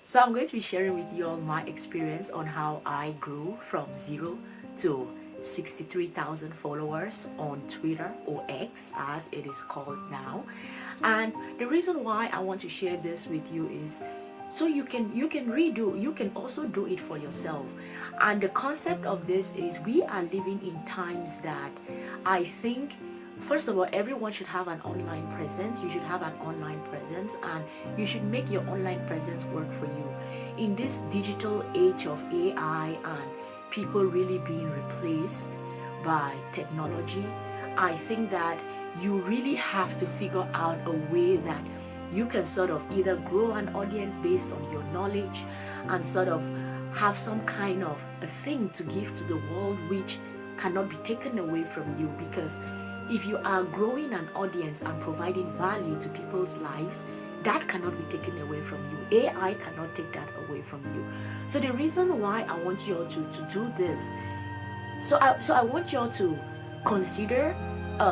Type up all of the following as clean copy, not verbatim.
So I'm going to be sharing with you all my experience on how I grew from 0 to 63,000 followers on Twitter, or X as it is called now. And the reason why I want to share this with you is so you can also do it for yourself. And the concept of this is we are living in times that I think, first of all, everyone should have an online presence. You should have an online presence, and you should make your online presence work for you. In this digital age of AI and people really being replaced by technology, I think that you really have to figure out a way that you can sort of either grow an audience based on your knowledge and sort of have some kind of a thing to give to the world which cannot be taken away from you. Because if you are growing an audience and providing value to people's lives, that cannot be taken away from you. AI cannot take that away from you. So the reason why I want you all to do this, so I want you all to consider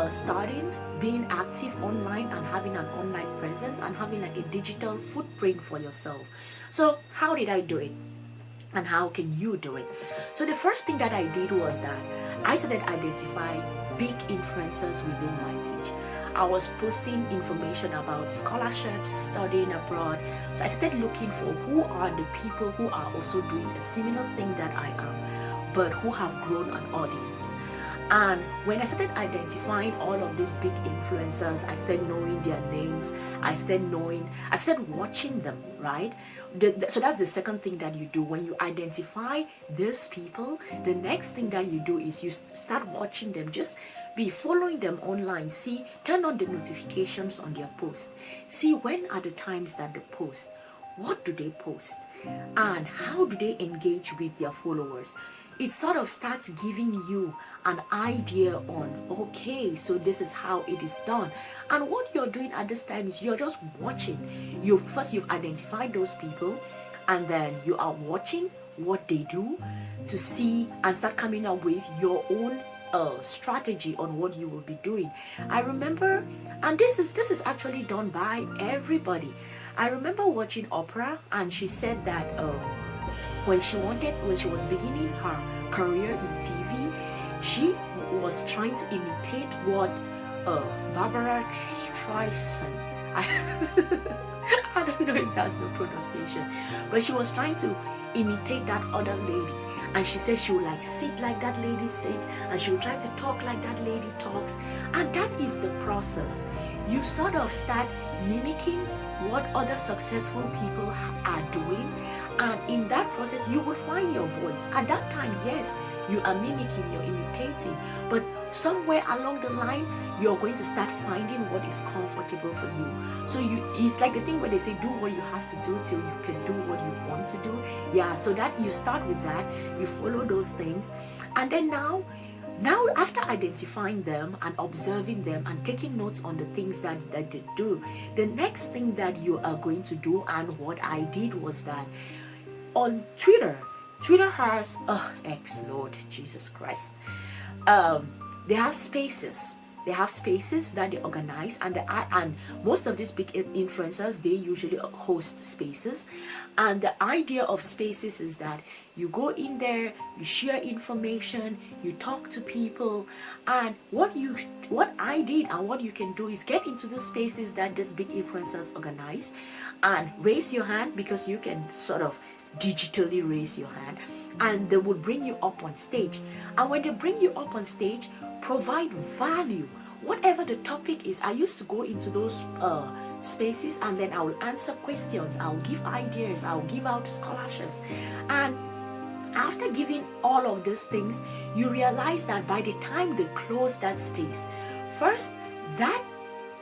starting being active online and having an online presence and having like a digital footprint for yourself. So how did I do it? And how can you do it? So the first thing that I did was that I started identifying big influencers within my niche. I was posting information about scholarships, studying abroad. So I started looking for who are the people who are also doing a similar thing that I am, but who have grown an audience. And when I started identifying all of these big influencers, I started knowing their names. I started watching them, right? So that's the second thing that you do. When you identify these people, the next thing that you do is you start watching them. Just be following them online. See, turn on the notifications on their post. See when are the times that they post. What do they post? And how do they engage with their followers? It sort of starts giving you an idea on, okay, so this is how it is done. And what you're doing at this time is you're just watching. You've identified those people, and then you are watching what they do to see and start coming up with your own strategy on what you will be doing. I remember, and this is actually done by everybody. I remember watching Oprah, and she said that when she was beginning her career in TV, she was trying to imitate what Barbara Streisand, I don't know if that's the pronunciation, but she was trying to imitate that other lady. And she said she would like sit like that lady sits, and she would try to talk like that lady talks. And that is the process. You sort of start mimicking what other successful people are doing, and in that process you will find your voice. At that time, yes, you are mimicking, you're imitating, but somewhere along the line you're going to start finding what is comfortable for you. So it's like the thing where they say do what you have to do till you can do what you want to do. Yeah, so that you start with that, you follow those things, and then now after identifying them and observing them and taking notes on the things that they do, the next thing that you are going to do, and what I did was that on Twitter has X, Lord Jesus Christ, they have spaces. They have spaces that they organize, and most of these big influencers, they usually host spaces. And the idea of spaces is that you go in there, you share information, you talk to people. And what I did and what you can do is get into the spaces that these big influencers organize and raise your hand, because you can sort of digitally raise your hand, and they will bring you up on stage. And when they bring you up on stage, provide value, whatever the topic is. I used to go into those spaces, and then I will answer questions, I'll give ideas, I'll give out scholarships. And after giving all of these things, you realize that by the time they close that space, first, that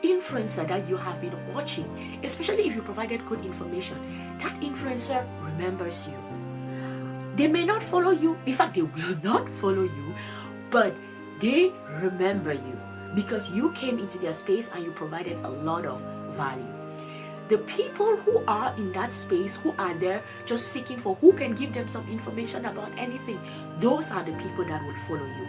influencer that you have been watching, especially if you provided good information, that influencer remembers you. They may not follow you, in fact they will not follow you, but they remember you because you came into their space and you provided a lot of value. The people who are in that space, who are there just seeking for who can give them some information about anything, those are the people that will follow you.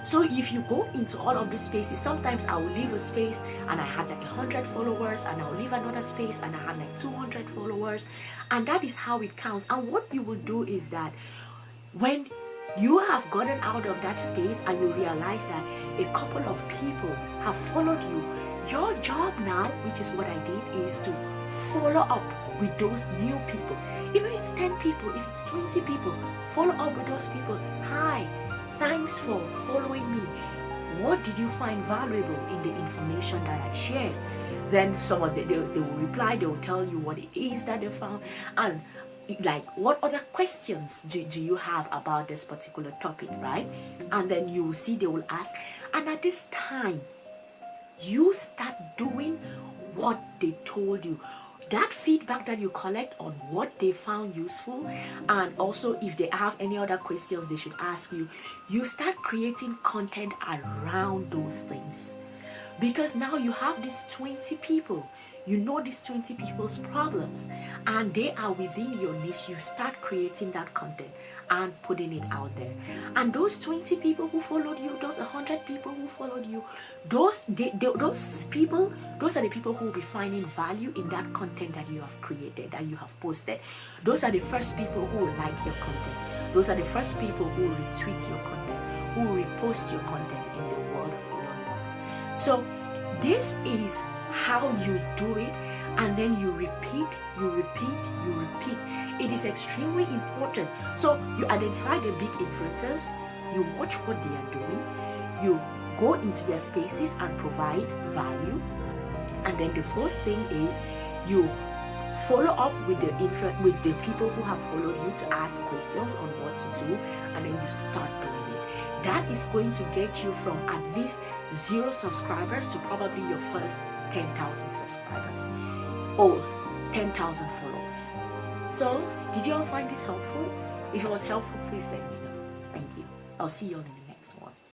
So if you go into all of these spaces, sometimes I will leave a space and I had like 100 followers, and I'll leave another space and I had like 200 followers, and that is how it counts. And what you will do is that when you have gotten out of that space and you realize that a couple of people have followed you, your job now, which is what I did, is to follow up with those new people. If it's 10 people, if it's 20 people, follow up with those people. Hi, thanks for following me. What did you find valuable in the information that I shared? Then some of them, they will reply, they will tell you what it is that they found, and like what other questions do you have about this particular topic, right? And then you will see they will ask, and at this time you start doing what they told you. That feedback that you collect on what they found useful, and also if they have any other questions they should ask you, you start creating content around those things. Because now you have these 20 people, you know these 20 people's problems, and they are within your niche. You start creating that content and putting it out there. And those 20 people who followed you, those 100 people who followed you, those people, those are the people who will be finding value in that content that you have created, that you have posted. Those are the first people who will like your content. Those are the first people who will retweet your content, who will repost your content, in the world of Elon Musk. So this is how you do it, and then you repeat, you repeat, you repeat. It is extremely important. So you identify the big influencers, you watch what they are doing, you go into their spaces and provide value, and then the fourth thing is you follow up with the people who have followed you to ask questions on what to do, and then you start doing it. That is going to get you from at least 0 subscribers to probably your first 10,000 subscribers or 10,000 followers. So, did you all find this helpful? If it was helpful, please let me know. Thank you. I'll see you on the next